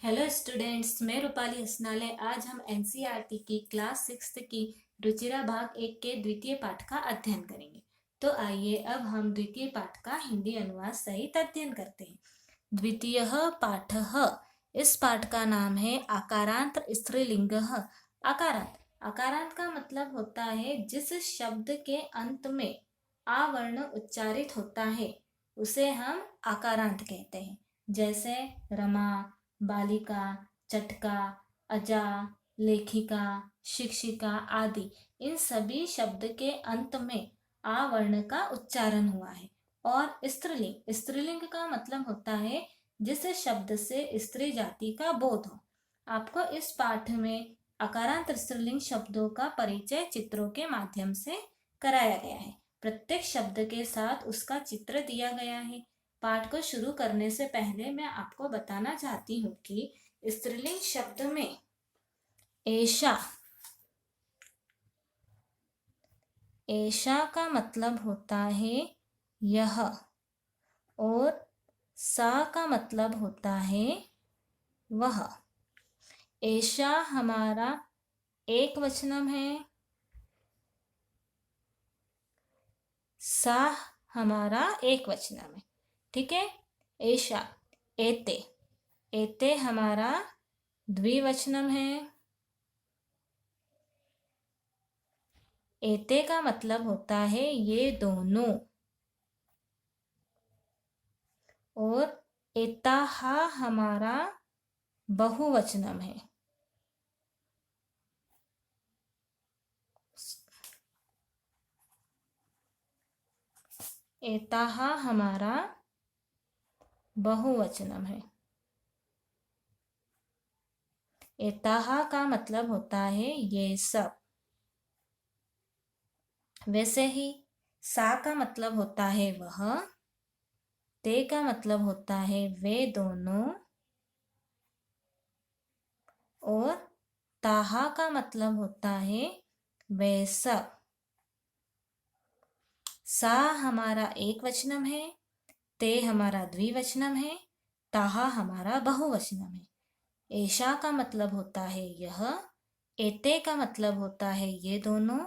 Hello students, मैं रूपाली हसनाले। आज हम एनसीईआरटी की क्लास 6 की रुचिरा भाग 1 के द्वितीय पाठ का अध्ययन करेंगे। तो आइए अब हम द्वितीय पाठ का हिंदी अनुवाद सहित अध्ययन करते हैं। द्वितीय पाठ। इस पाठ का नाम है आकारांत स्त्रीलिंग। आकारांत आकारांत का मतलब होता है जिस शब्द के अंत में आ वर्ण उच्चारित होता है उसे हम आकारांत कहते हैं। जैसे रमा, बालिका, चटका, अजा, लेखिका, शिक्षिका आदि। इन सभी शब्द के अंत में आ वर्ण का उच्चारण हुआ है। और स्त्रीलिंग स्त्रीलिंग का मतलब होता है जिस शब्द से स्त्री जाति का बोध हो। आपको इस पाठ में अकारांत स्त्रीलिंग शब्दों का परिचय चित्रों के माध्यम से कराया गया है। प्रत्येक शब्द के साथ उसका चित्र दिया गया है। पाठ को शुरू करने से पहले मैं आपको बताना चाहती हूँ कि स्त्रीलिंग शब्द में ऐशा ऐशा का मतलब होता है यह, और सा का मतलब होता है वह। ऐशा हमारा एक वचनम है, सा हमारा एक वचनम है। ठीक है। ऐशा। एते एते हमारा द्विवचनम है। एते का मतलब होता है ये दोनों। और एताहा हमारा बहुवचनम है। एताहा हमारा बहुवचनम है। एताहा का मतलब होता है ये सब। वैसे ही सा का मतलब होता है वह, ते का मतलब होता है वे दोनों, और ताहा का मतलब होता है वे सब। सा हमारा एक वचनम है, ते हमारा द्विवचनम है, ताहा हमारा बहुवचनम है। ऐशा का मतलब होता है यह, एते का मतलब होता है ये दोनों,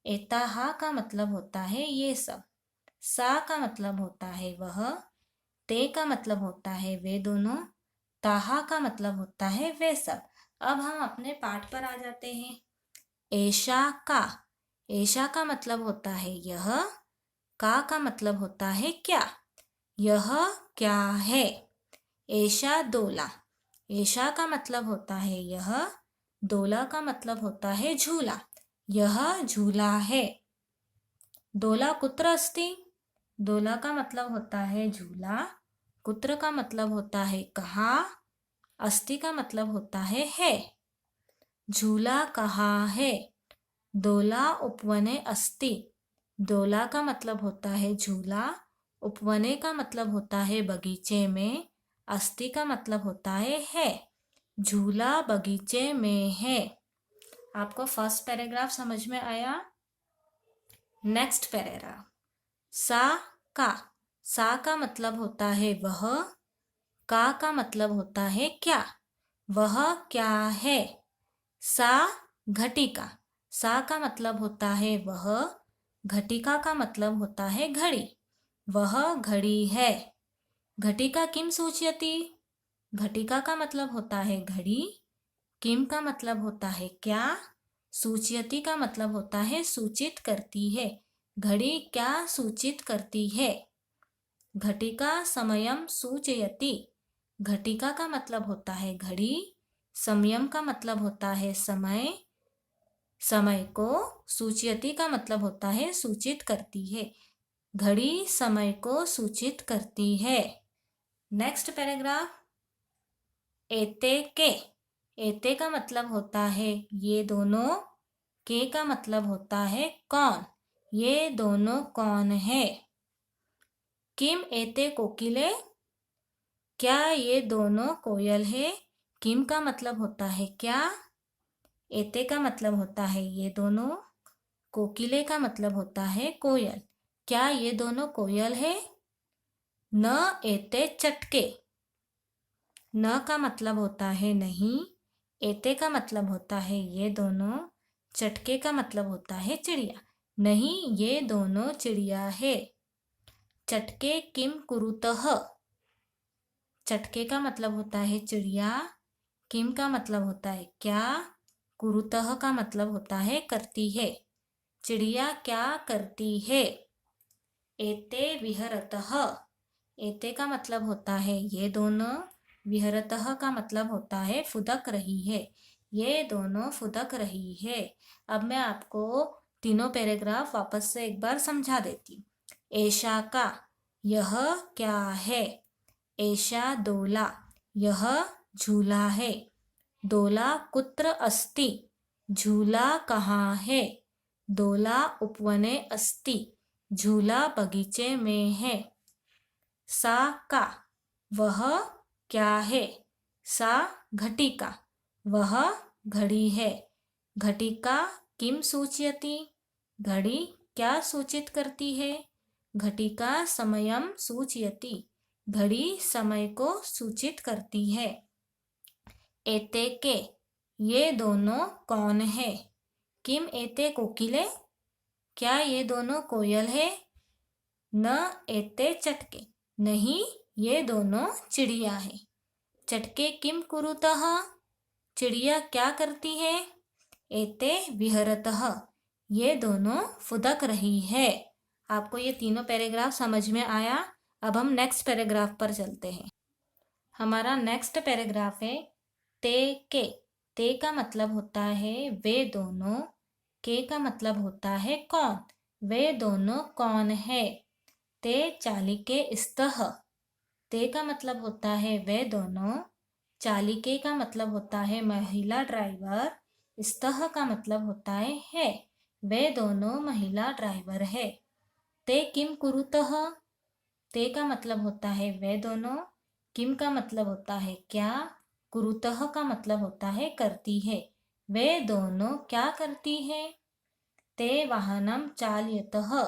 एताहा का मतलब होता है ये सब। सा का मतलब होता है वह, ते का मतलब होता है वे दोनों, ताहा का मतलब होता है वे सब। अब हम अपने पाठ पर आ जाते हैं। ऐशा का ऐशा का मतलब होता है यह, का मतलब होता है क्या। यह क्या है। ऐशा दोला ऐशा का मतलब होता है यह, दोला का मतलब होता है झूला। यह झूला है। दोला कुत्र अस्ति दोला का मतलब होता है झूला, कुत्र का मतलब होता है कहाँ, अस्ति का मतलब होता है। झूला कहाँ है। दोला उपवने अस्ति दोला का मतलब होता है झूला, उपवने का मतलब होता है बगीचे में, अस्ति का मतलब होता है। झूला बगीचे में है। आपको फर्स्ट पैराग्राफ समझ में आया। Next paragraph. सा का सा का मतलब होता है वह, का मतलब होता है क्या। वह क्या है। सा घटिका सा का मतलब होता है वह, घटिका का मतलब होता है घड़ी। वह घड़ी है। घटिका किम सूचयति घटिका का मतलब होता है घड़ी, किम का मतलब होता है क्या, सूचयति का मतलब होता है सूचित करती है। घड़ी क्या सूचित करती है। घटिका समयम सूचयति घटिका का मतलब होता है घड़ी, समयम का मतलब होता है समय, समय को, सूचयति का मतलब होता है सूचित करती है। घड़ी समय को सूचित करती है। Next paragraph. एते के एते का मतलब होता है ये दोनों, के का मतलब होता है कौन, ये दोनों कौन है। किम एते कोकिले क्या ये दोनों कोयल है। किम का मतलब होता है क्या, एते का मतलब होता है ये दोनों, कोकिले का मतलब होता है कोयल। क्या ये दोनों कोयल है। न एते चटके न का मतलब होता है नहीं, एते का मतलब होता है ये दोनों, चटके का मतलब होता है चिड़िया। नहीं, ये दोनों चिड़िया है। चटके किम कुरुतः, चटके का मतलब होता है चिड़िया, किम का मतलब होता है क्या, कुरुतः का मतलब होता है करती है। चिड़िया क्या करती है। एते विहरतः, एते का मतलब होता है ये दोनों, विहरतः का मतलब होता है फुदक रही है, ये दोनों फुदक रही है। अब मैं आपको तीनों पैराग्राफ वापस से एक बार समझा देती हूँ। ऐशा का, यह क्या है। ऐशा दोला, यह झूला है। दोला कुत्र अस्ति, झूला कहाँ है। दोला उपवने अस्ति, झूला बगीचे में है। सा का, वह क्या है। सा घटिका, वह घड़ी है। घटिका किम सूचयति, घड़ी क्या सूचित करती है। घटिका समयम सूचयति, घड़ी समय को सूचित करती है। एते के, ये दोनों कौन है। किम एते कोकिले, क्या ये दोनों कोयल है। न एते चटके, नहीं ये दोनों चिड़िया है। चटके किम कुरुतः, चिड़िया क्या करती है। एते विहरतः, ये दोनों फुदक रही है। आपको ये तीनों पैराग्राफ समझ में आया। अब हम नेक्स्ट पैराग्राफ पर चलते हैं। हमारा नेक्स्ट पैराग्राफ है ते के। ते का मतलब होता है वे दोनों, के का मतलब होता है कौन, वे दोनों कौन है। ते चालिके स्तः, ते का मतलब होता है वे दोनों, चालिके का मतलब होता है महिला ड्राइवर, स्तः का मतलब होता है वे दोनों महिला ड्राइवर है। ते किम कुरुतः, ते का मतलब होता है वे दोनों, किम का मतलब होता है क्या, कुरुतः का मतलब होता है करती है। वे दोनों क्या करती है। ते वाहनम चालयतः,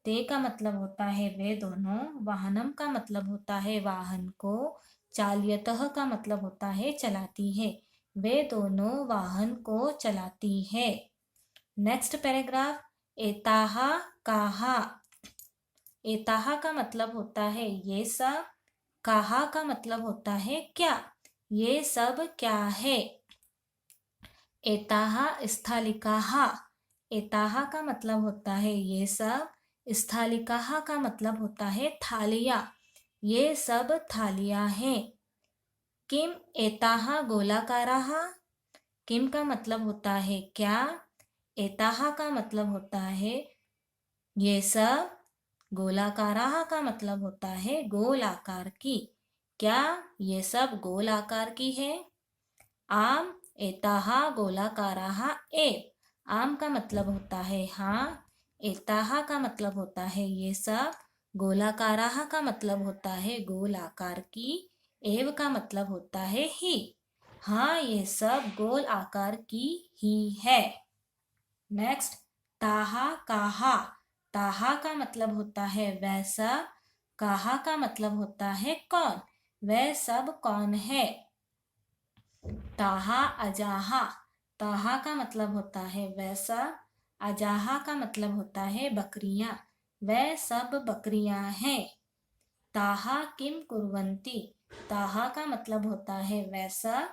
ते का मतलब होता है वे दोनों, वाहनम का मतलब होता है वाहन को, चालयतः का मतलब होता है चलाती है। वे दोनों वाहन को चलाती है। नेक्स्ट पैराग्राफ, एताहा काहा। एताहा का मतलब होता है ये सब, काहा का मतलब होता है क्या, ये सब क्या है। एताहा स्थालिकाहा, एताहा का मतलब होता है ये सब, स्थालिकाहा का मतलब होता है थालियाँ, ये सब थालियाँ हैं। किम एताहा गोलाकाराहा, किम का मतलब होता है क्या, एताहा का मतलब होता है ये सब, गोलाकाराहा का मतलब होता है गोल आकार की, क्या ये सब गोल आकार की है। आम एताहा गोलाकाराहा एव, आम का मतलब होता है हाँ, एताहा का मतलब होता है ये सब, गोलाकाराहा का मतलब होता है गोल आकार की, एव का मतलब होता है ही, हाँ ये सब गोल आकार की ही है। नेक्स्ट, ताहा काहा। ताहा का मतलब होता है वैसा, काहा का मतलब होता है कौन, वह सब कौन है। ताहा अजाहा, ताहा का मतलब होता है वैसा, अजाहा का मतलब होता है बकरियां, वह सब बकरियां हैं। ताहा किम कुर्वन्ति, ताहा का मतलब होता है वैसा,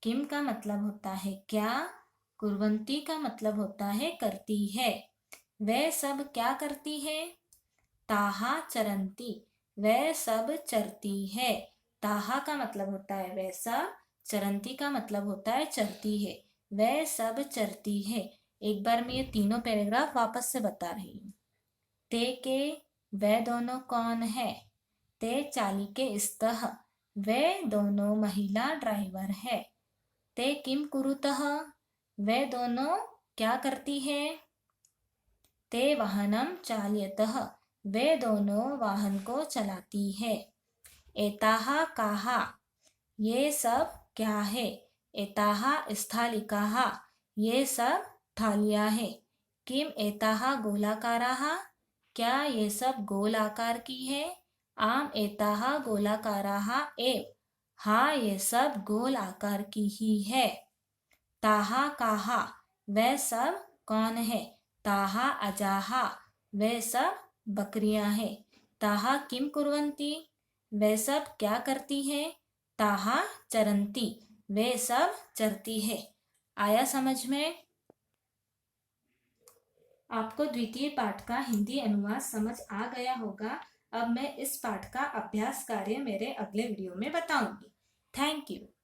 किम का मतलब होता है क्या, कुर्वन्ति का मतलब होता है करती है। वह सब क्या करती है। ताहा चरंती, वह सब चरती है। ताहा का मतलब होता है वैसा, चरंती का मतलब होता है चरती है, वह सब चरती है। एक बार मैं ये तीनों पैराग्राफ वापस से बता रही हूँ। ते के, वह दोनों कौन है। ते चालिके स्तः, वे दोनों महिला ड्राइवर है। ते किम कुरुतः, वे दोनों क्या करती है। ते वाहनम चालयतः, वे दोनों वाहन को चलाती है। एताहा काहा, ये सब क्या है। एताहा स्थालिकाहा, ये सब थालियां है। किम एताहा गोलाकाराहा, क्या ये सब गोल आकार की है। आम एताहा गोलाकाराहा एव, हाँ, ये सब गोल आकार की ही है। ताहा काहा, वे सब कौन है? ताहा अजाहा, वे सब बकरियां हैं। ताहा किम कुर्वन्ति, वे सब क्या करती हैं? ताहा चरन्ति, वे सब चरती है। आया समझ में? आपको द्वितीय पाठ का हिंदी अनुवाद समझ आ गया होगा। अब मैं इस पाठ का अभ्यास कार्य मेरे अगले वीडियो में बताऊंगी। Thank you.